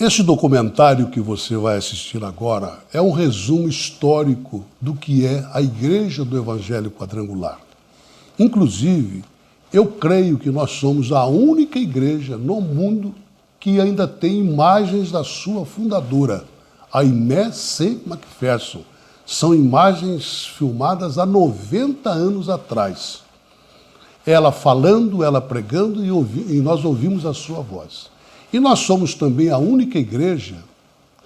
Esse documentário que você vai assistir agora é um resumo histórico do que é a Igreja do Evangelho Quadrangular. Inclusive, eu creio que nós somos a única igreja no mundo que ainda tem imagens da sua fundadora, a Aimee C. Macpherson. São imagens filmadas há 90 anos atrás. Ela falando, ela pregando e nós ouvimos a sua voz. E nós somos também a única igreja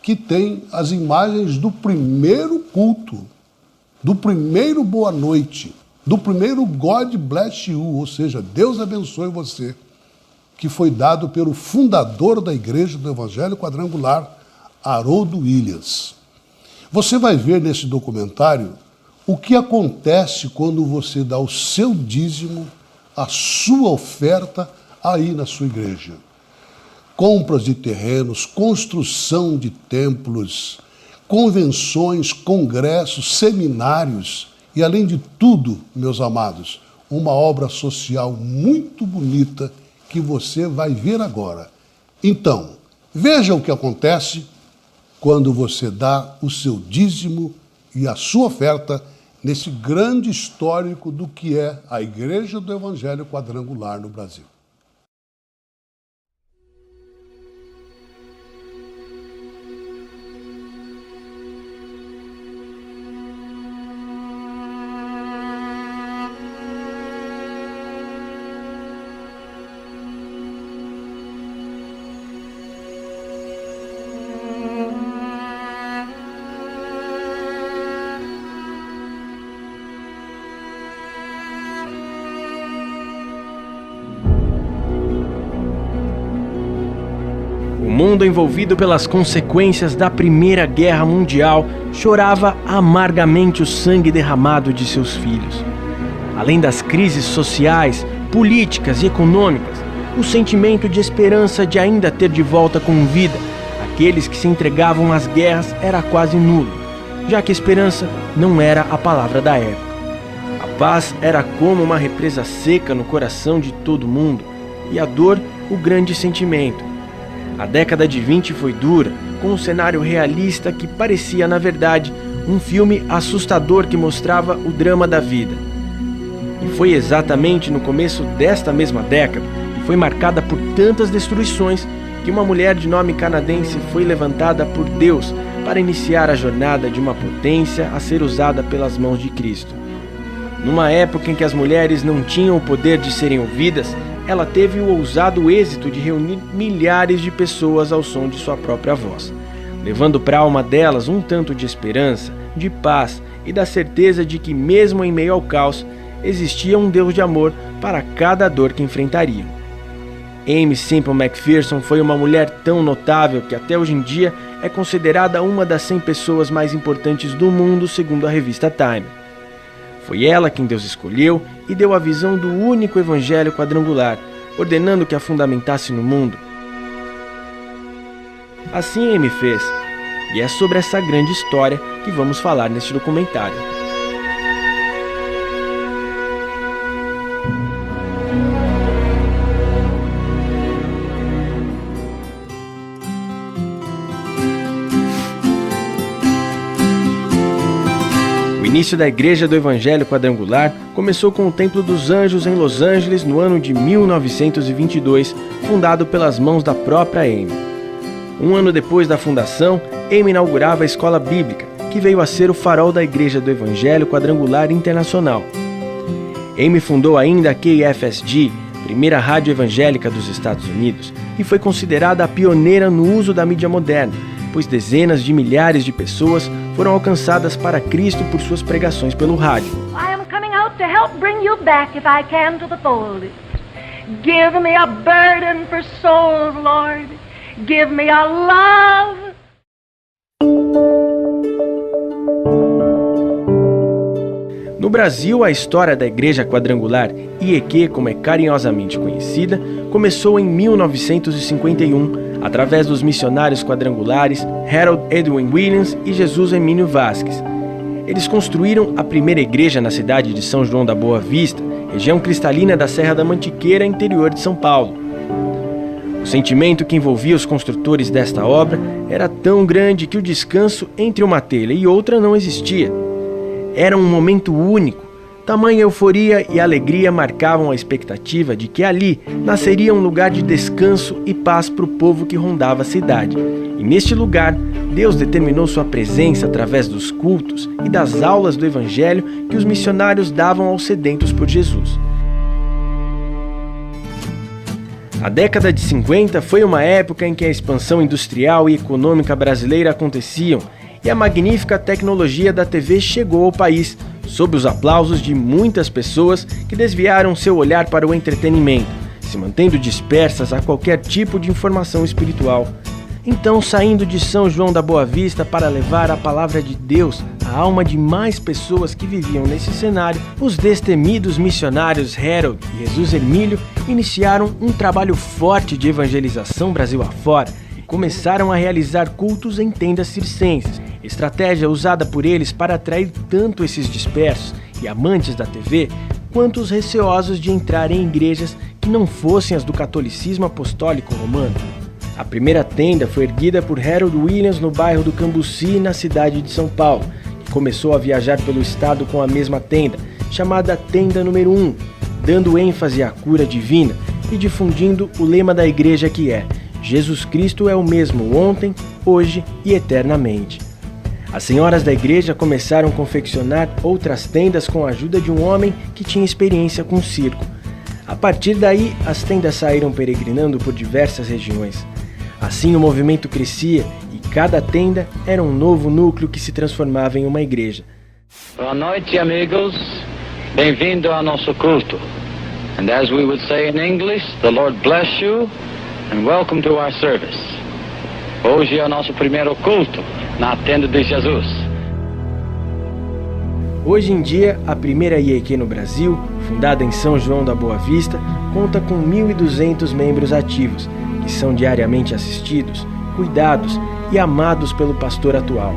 que tem as imagens do primeiro culto, do primeiro boa noite, do primeiro God bless you, ou seja, Deus abençoe você, que foi dado pelo fundador da Igreja do Evangelho Quadrangular, Harold Williams. Você vai ver nesse documentário o que acontece quando você dá o seu dízimo, a sua oferta aí na sua igreja. Compras de terrenos, construção de templos, convenções, congressos, seminários e, além de tudo, meus amados, uma obra social muito bonita que você vai ver agora. Então, veja o que acontece quando você dá o seu dízimo e a sua oferta nesse grande histórico do que é a Igreja do Evangelho Quadrangular no Brasil. O mundo envolvido pelas consequências da Primeira Guerra Mundial chorava amargamente o sangue derramado de seus filhos. Além das crises sociais, políticas e econômicas, o sentimento de esperança de ainda ter de volta com vida aqueles que se entregavam às guerras era quase nulo, já que esperança não era a palavra da época. A paz era como uma represa seca no coração de todo mundo e a dor o grande sentimento. A década de 20 foi dura, com um cenário realista que parecia, na verdade, um filme assustador que mostrava o drama da vida. E foi exatamente no começo desta mesma década, que foi marcada por tantas destruições, que uma mulher de nome canadense foi levantada por Deus para iniciar a jornada de uma potência a ser usada pelas mãos de Cristo. Numa época em que as mulheres não tinham o poder de serem ouvidas, ela teve o ousado êxito de reunir milhares de pessoas ao som de sua própria voz, levando para a alma delas um tanto de esperança, de paz e da certeza de que, mesmo em meio ao caos, existia um Deus de amor para cada dor que enfrentariam. Aimee Semple Macpherson foi uma mulher tão notável que até hoje em dia é considerada uma das 100 pessoas mais importantes do mundo, segundo a revista Time. Foi ela quem Deus escolheu e deu a visão do único evangelho quadrangular, ordenando que a fundamentasse no mundo. Assim Aimee fez, e é sobre essa grande história que vamos falar neste documentário. O início da Igreja do Evangelho Quadrangular começou com o Templo dos Anjos em Los Angeles no ano de 1922, fundado pelas mãos da própria Aimee. Um ano depois da fundação, Aimee inaugurava a Escola Bíblica, que veio a ser o farol da Igreja do Evangelho Quadrangular Internacional. Aimee fundou ainda a KFSG, primeira rádio evangélica dos Estados Unidos, e foi considerada a pioneira no uso da mídia moderna, pois dezenas de milhares de pessoas foram alcançadas para Cristo por suas pregações pelo rádio. I am coming out to help bring you back, if I can, to the fold. Give me a burden for souls, Lord. Give me a love. No Brasil, a história da Igreja Quadrangular, IEQ, como é carinhosamente conhecida, começou em 1951, através dos missionários quadrangulares Harold Edwin Williams e Jesus Emílio Vasquez. Eles construíram a primeira igreja na cidade de São João da Boa Vista, região cristalina da Serra da Mantiqueira, interior de São Paulo. O sentimento que envolvia os construtores desta obra era tão grande que o descanso entre uma telha e outra não existia. Era um momento único. Tamanha euforia e alegria marcavam a expectativa de que ali nasceria um lugar de descanso e paz para o povo que rondava a cidade. E neste lugar, Deus determinou sua presença através dos cultos e das aulas do Evangelho que os missionários davam aos sedentos por Jesus. A década de 50 foi uma época em que a expansão industrial e econômica brasileira aconteciam e a magnífica tecnologia da TV chegou ao país, sob os aplausos de muitas pessoas que desviaram seu olhar para o entretenimento, se mantendo dispersas a qualquer tipo de informação espiritual. Então, saindo de São João da Boa Vista para levar a palavra de Deus à alma de mais pessoas que viviam nesse cenário, os destemidos missionários Harold e Jesus Hermílio iniciaram um trabalho forte de evangelização Brasil afora e começaram a realizar cultos em tendas circenses, estratégia usada por eles para atrair tanto esses dispersos e amantes da TV, quanto os receosos de entrar em igrejas que não fossem as do catolicismo apostólico romano. A primeira tenda foi erguida por Harold Williams no bairro do Cambuci, na cidade de São Paulo, que começou a viajar pelo estado com a mesma tenda, chamada Tenda Número 1, dando ênfase à cura divina e difundindo o lema da igreja que é: Jesus Cristo é o mesmo ontem, hoje e eternamente. As senhoras da igreja começaram a confeccionar outras tendas com a ajuda de um homem que tinha experiência com circo. A partir daí, as tendas saíram peregrinando por diversas regiões. Assim o movimento crescia e cada tenda era um novo núcleo que se transformava em uma igreja. Boa noite, amigos. Bem-vindo ao nosso culto. And as we would say in English, the Lord bless you and welcome to our service. Hoje é o nosso primeiro culto na tenda de Jesus. Hoje em dia, a primeira IEQ no Brasil, fundada em São João da Boa Vista, conta com 1.200 membros ativos, que são diariamente assistidos, cuidados e amados pelo pastor atual.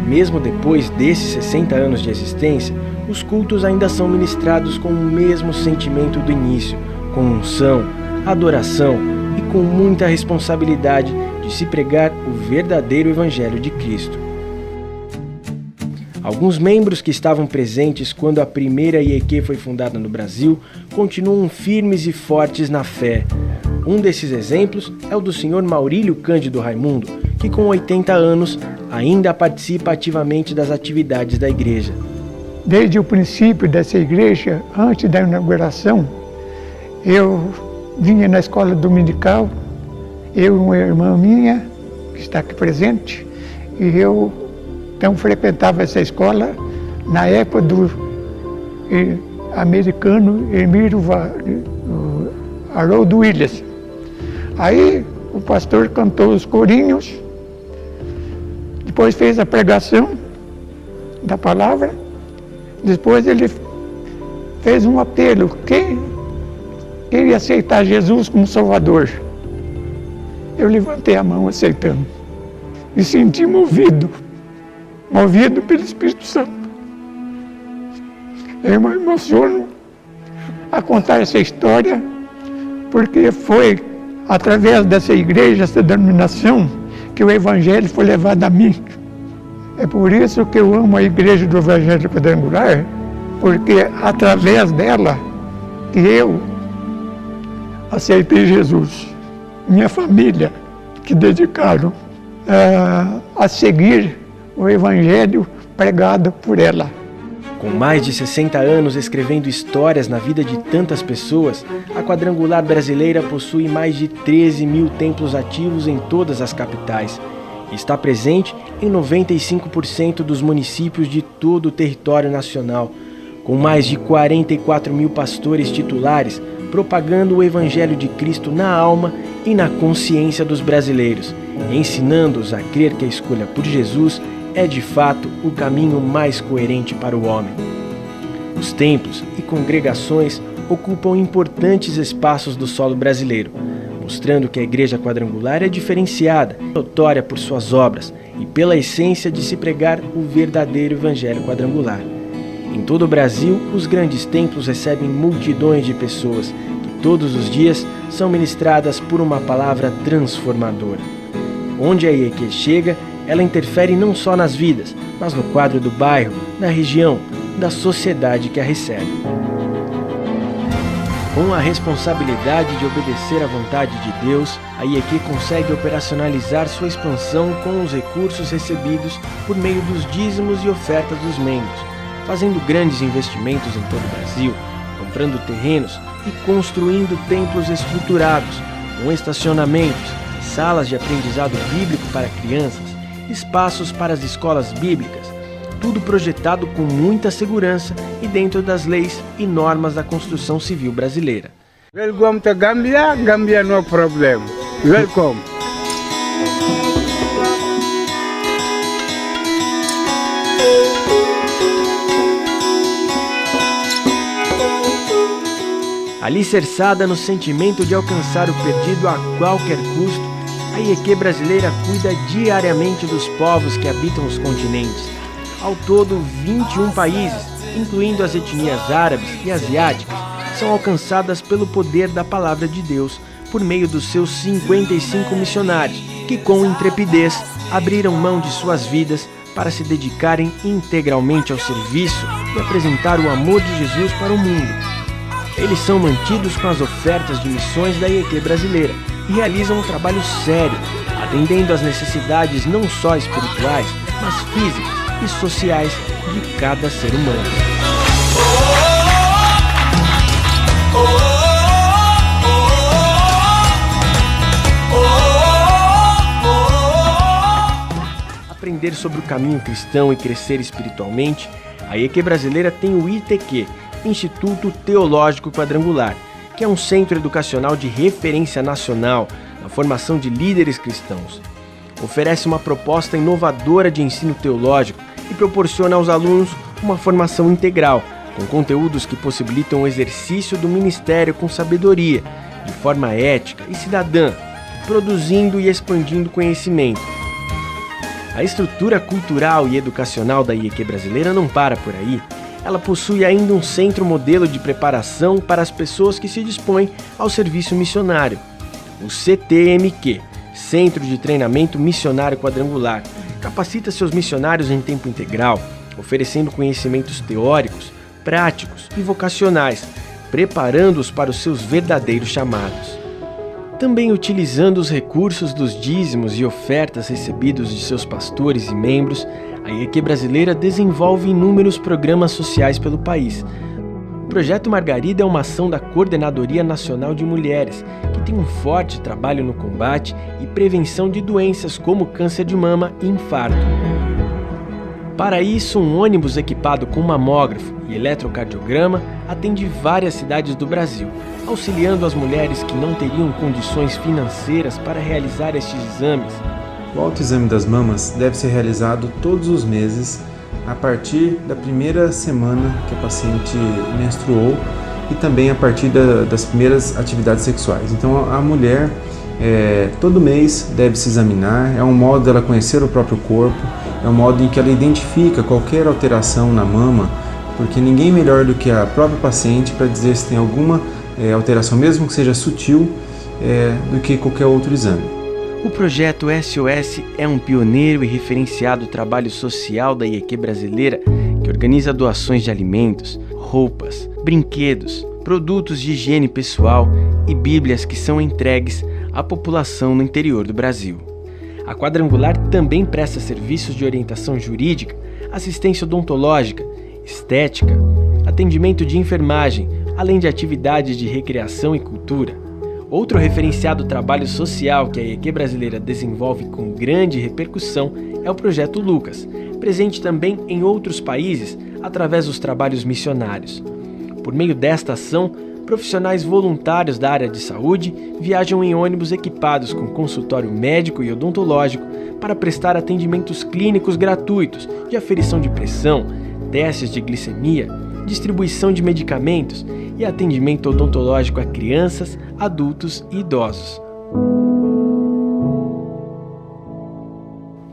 Mesmo depois desses 60 anos de existência, os cultos ainda são ministrados com o mesmo sentimento do início, com unção, adoração e com muita responsabilidade de se pregar o verdadeiro Evangelho de Cristo. Alguns membros que estavam presentes quando a primeira IEQ foi fundada no Brasil continuam firmes e fortes na fé. Um desses exemplos é o do Sr. Maurílio Cândido Raimundo, que com 80 anos ainda participa ativamente das atividades da igreja. Desde o princípio dessa igreja, antes da inauguração, eu vinha na escola dominical, eu e uma irmã minha, que está aqui presente, e eu então frequentava essa escola na época do americano Emílio Harold Williams. Aí o pastor cantou os corinhos, depois fez a pregação da palavra, depois ele fez um apelo: quem queria aceitar Jesus como Salvador? Eu levantei a mão aceitando, me senti movido pelo Espírito Santo. Eu me emociono a contar essa história, porque foi através dessa igreja, essa denominação, que o Evangelho foi levado a mim. É por isso que eu amo a igreja do Evangelho Quadrangular, porque através dela que eu aceitei Jesus. Minha família que dedicaram a seguir o Evangelho pregado por ela. Com mais de 60 anos escrevendo histórias na vida de tantas pessoas, a Quadrangular brasileira possui mais de 13 mil templos ativos em todas as capitais e está presente em 95% dos municípios de todo o território nacional, com mais de 44 mil pastores titulares propagando o Evangelho de Cristo na alma e na consciência dos brasileiros, ensinando-os a crer que a escolha por Jesus é de fato o caminho mais coerente para o homem. Os templos e congregações ocupam importantes espaços do solo brasileiro, mostrando que a Igreja Quadrangular é diferenciada, notória por suas obras e pela essência de se pregar o verdadeiro Evangelho Quadrangular. Em todo o Brasil, os grandes templos recebem multidões de pessoas que todos os dias são ministradas por uma palavra transformadora. Onde a IEQ chega, ela interfere não só nas vidas, mas no quadro do bairro, da região, da sociedade que a recebe. Com a responsabilidade de obedecer à vontade de Deus, a IEQ consegue operacionalizar sua expansão com os recursos recebidos por meio dos dízimos e ofertas dos membros, fazendo grandes investimentos em todo o Brasil, comprando terrenos e construindo templos estruturados, com estacionamentos, salas de aprendizado bíblico para crianças, espaços para as escolas bíblicas, tudo projetado com muita segurança e dentro das leis e normas da construção civil brasileira. Welcome to Gambia. Gambia no problem. Welcome. Alicerçada no sentimento de alcançar o perdido a qualquer custo, a IEQ brasileira cuida diariamente dos povos que habitam os continentes. Ao todo, 21 países, incluindo as etnias árabes e asiáticas, são alcançadas pelo poder da Palavra de Deus por meio dos seus 55 missionários, que com intrepidez abriram mão de suas vidas para se dedicarem integralmente ao serviço e apresentar o amor de Jesus para o mundo. Eles são mantidos com as ofertas de missões da IEQ brasileira e realizam um trabalho sério, atendendo às necessidades não só espirituais, mas físicas e sociais de cada ser humano. Aprender sobre o caminho cristão e crescer espiritualmente, a IEQ brasileira tem o ITQ, Instituto Teológico Quadrangular, que é um centro educacional de referência nacional na formação de líderes cristãos. Oferece uma proposta inovadora de ensino teológico e proporciona aos alunos uma formação integral, com conteúdos que possibilitam o exercício do ministério com sabedoria, de forma ética e cidadã, produzindo e expandindo conhecimento. A estrutura cultural e educacional da IEQ brasileira não para por aí. Ela possui ainda um centro modelo de preparação para as pessoas que se dispõem ao serviço missionário, o CTMQ, Centro de Treinamento Missionário Quadrangular. Capacita seus missionários em tempo integral, oferecendo conhecimentos teóricos, práticos e vocacionais, preparando-os para os seus verdadeiros chamados. Também utilizando os recursos dos dízimos e ofertas recebidos de seus pastores e membros, a IEQ brasileira desenvolve inúmeros programas sociais pelo país. O Projeto Margarida é uma ação da Coordenadoria Nacional de Mulheres, que tem um forte trabalho no combate e prevenção de doenças como câncer de mama e infarto. Para isso, um ônibus equipado com mamógrafo e eletrocardiograma atende várias cidades do Brasil, auxiliando as mulheres que não teriam condições financeiras para realizar estes exames. O autoexame das mamas deve ser realizado todos os meses a partir da primeira semana que a paciente menstruou e também a partir das primeiras atividades sexuais. Então a mulher todo mês deve se examinar, é um modo dela conhecer o próprio corpo, é um modo em que ela identifica qualquer alteração na mama, porque ninguém melhor do que a própria paciente para dizer se tem alguma alteração, mesmo que seja sutil, do que qualquer outro exame. O projeto SOS é um pioneiro e referenciado trabalho social da IEQ brasileira que organiza doações de alimentos, roupas, brinquedos, produtos de higiene pessoal e bíblias que são entregues à população no interior do Brasil. A Quadrangular também presta serviços de orientação jurídica, assistência odontológica, estética, atendimento de enfermagem, além de atividades de recreação e cultura. Outro referenciado trabalho social que a IEQ brasileira desenvolve com grande repercussão é o Projeto Lucas, presente também em outros países através dos trabalhos missionários. Por meio desta ação, profissionais voluntários da área de saúde viajam em ônibus equipados com consultório médico e odontológico para prestar atendimentos clínicos gratuitos de aferição de pressão, testes de glicemia, distribuição de medicamentos e atendimento odontológico a crianças, adultos e idosos.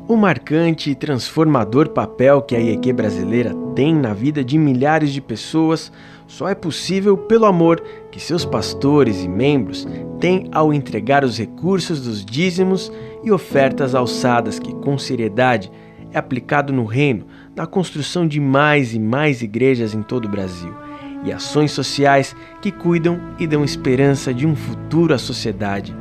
O marcante e transformador papel que a IEQ brasileira tem na vida de milhares de pessoas só é possível pelo amor que seus pastores e membros têm ao entregar os recursos dos dízimos e ofertas alçadas que, com seriedade, é aplicado no reino da construção de mais e mais igrejas em todo o Brasil e ações sociais que cuidam e dão esperança de um futuro à sociedade.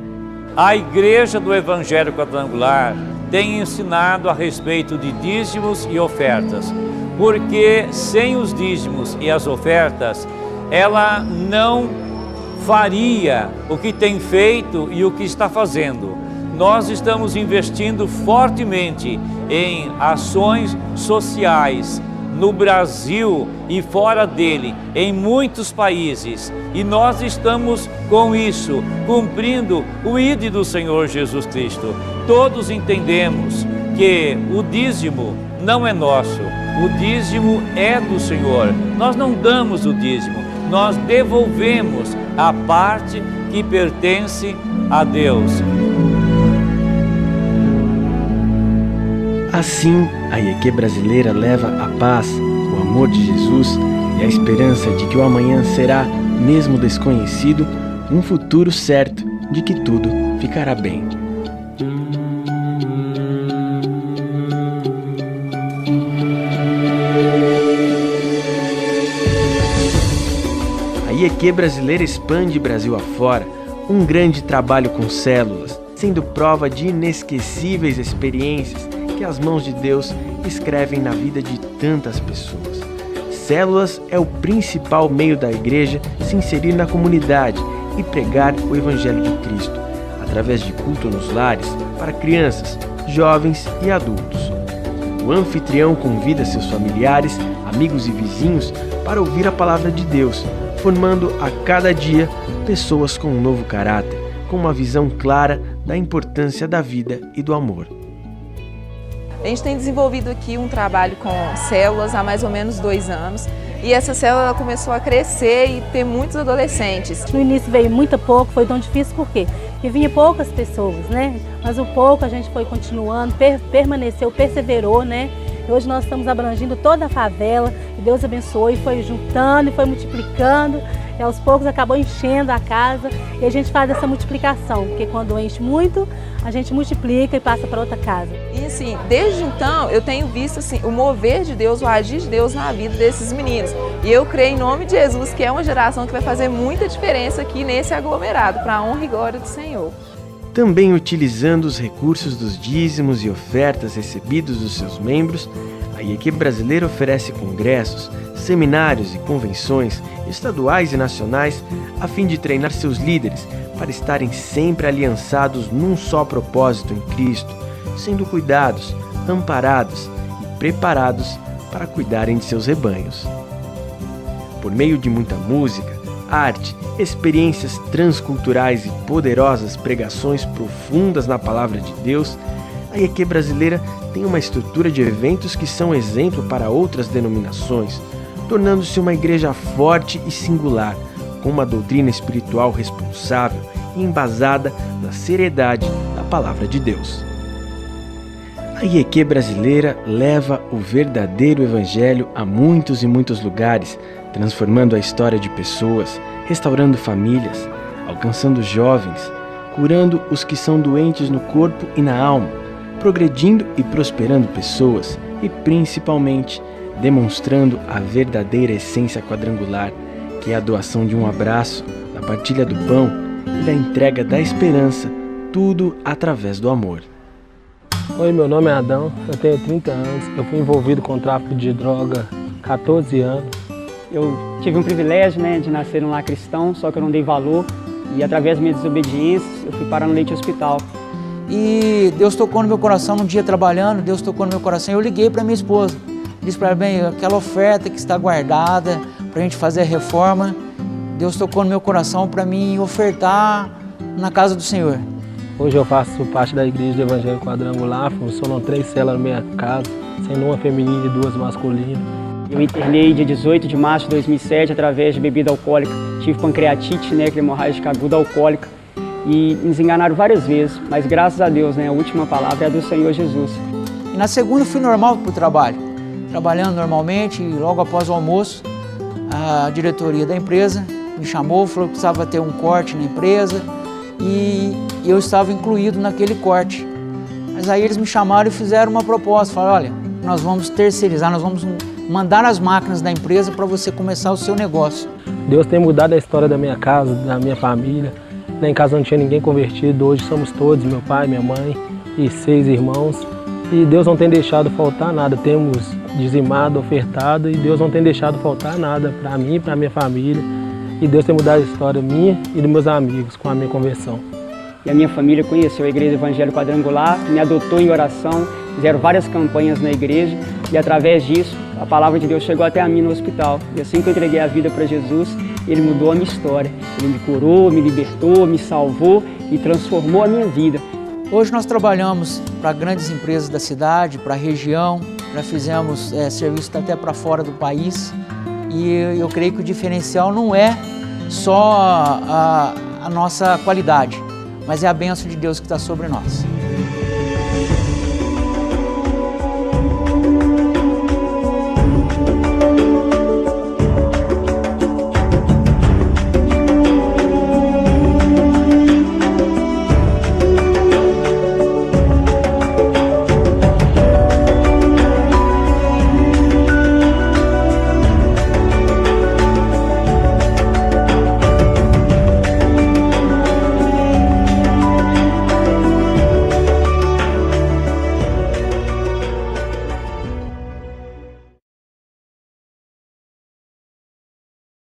A Igreja do Evangelho Quadrangular tem ensinado a respeito de dízimos e ofertas, porque sem os dízimos e as ofertas, ela não faria o que tem feito e o que está fazendo. Nós estamos investindo fortemente em ações sociais no Brasil e fora dele, em muitos países. E nós estamos, com isso, cumprindo o ID do Senhor Jesus Cristo. Todos entendemos que o dízimo não é nosso, o dízimo é do Senhor. Nós não damos o dízimo, nós devolvemos a parte que pertence a Deus. Assim, a IEQ brasileira leva a paz, o amor de Jesus e a esperança de que o amanhã será, mesmo desconhecido, um futuro certo de que tudo ficará bem. A IEQ brasileira expande Brasil afora, um grande trabalho com células, sendo prova de inesquecíveis experiências que as mãos de Deus escrevem na vida de tantas pessoas. Células é o principal meio da igreja se inserir na comunidade e pregar o Evangelho de Cristo, através de culto nos lares para crianças, jovens e adultos. O anfitrião convida seus familiares, amigos e vizinhos para ouvir a palavra de Deus, formando a cada dia pessoas com um novo caráter, com uma visão clara da importância da vida e do amor. A gente tem desenvolvido aqui um trabalho com células há mais ou menos 2 anos e essa célula começou a crescer e ter muitos adolescentes. No início veio muito pouco, foi tão difícil por quê? Porque vinha poucas pessoas, né? Mas o pouco a gente foi continuando, permaneceu, perseverou, né? E hoje nós estamos abrangindo toda a favela, e Deus abençoou e foi juntando e foi multiplicando. E aos poucos acabou enchendo a casa e a gente faz essa multiplicação, porque quando enche muito, a gente multiplica e passa para outra casa. E assim, desde então eu tenho visto assim, o mover de Deus, o agir de Deus na vida desses meninos. E eu creio em nome de Jesus que é uma geração que vai fazer muita diferença aqui nesse aglomerado, para a honra e glória do Senhor. Também utilizando os recursos dos dízimos e ofertas recebidos dos seus membros, a IEQ brasileira oferece congressos, seminários e convenções estaduais e nacionais a fim de treinar seus líderes para estarem sempre aliançados num só propósito em Cristo, sendo cuidados, amparados e preparados para cuidarem de seus rebanhos. Por meio de muita música, arte, experiências transculturais e poderosas pregações profundas na palavra de Deus, a IEQ brasileira tem uma estrutura de eventos que são exemplo para outras denominações, tornando-se uma igreja forte e singular, com uma doutrina espiritual responsável e embasada na seriedade da palavra de Deus. A IEQ brasileira leva o verdadeiro evangelho a muitos e muitos lugares, transformando a história de pessoas, restaurando famílias, alcançando jovens, curando os que são doentes no corpo e na alma, progredindo e prosperando pessoas e, principalmente, demonstrando a verdadeira essência quadrangular, que é a doação de um abraço, da partilha do pão e da entrega da esperança, tudo através do amor. Oi, meu nome é Adão, eu tenho 30 anos, eu fui envolvido com tráfico de droga há 14 anos. Eu tive um privilégio, de nascer num lar cristão, só que eu não dei valor e através das minhas desobediências eu fui parar no leite hospital. E Deus tocou no meu coração num dia trabalhando, Deus tocou no meu coração, eu liguei para minha esposa. Disse para ela, bem, aquela oferta que está guardada para a gente fazer a reforma, Deus tocou no meu coração para mim ofertar na casa do Senhor. Hoje eu faço parte da Igreja do Evangelho Quadrangular, funcionam 3 células na minha casa, sendo uma feminina e 2 masculinas. Eu internei dia 18 de março de 2007 através de bebida alcoólica. Tive pancreatite, que é hemorrágica aguda alcoólica. E nos enganaram várias vezes, mas graças a Deus, a última palavra é a do Senhor Jesus. E na segunda eu fui normal para o trabalho. trabalhando normalmente e logo após o almoço, a diretoria da empresa me chamou, falou que precisava ter um corte na empresa e eu estava incluído naquele corte. Mas aí eles me chamaram e fizeram uma proposta, falaram, olha, nós vamos terceirizar, nós vamos mandar as máquinas da empresa para você começar o seu negócio. Deus tem mudado a história da minha casa, da minha família. Lá em casa não tinha ninguém convertido, hoje somos todos, meu pai, minha mãe e 6 irmãos. E Deus não tem deixado faltar nada, temos dizimado, ofertado e Deus não tem deixado faltar nada para mim e para minha família. E Deus tem mudado a história minha e dos meus amigos com a minha conversão. E a minha família conheceu a Igreja Evangélica Quadrangular, me adotou em oração, fizeram várias campanhas na igreja e através disso a palavra de Deus chegou até a mim no hospital. E assim que eu entreguei a vida para Jesus, Ele mudou a minha história. Ele me curou, me libertou, me salvou e transformou a minha vida. Hoje nós trabalhamos para grandes empresas da cidade, para a região, já fizemos serviço até para fora do país e eu creio que o diferencial não é só a nossa qualidade, mas é a bênção de Deus que está sobre nós.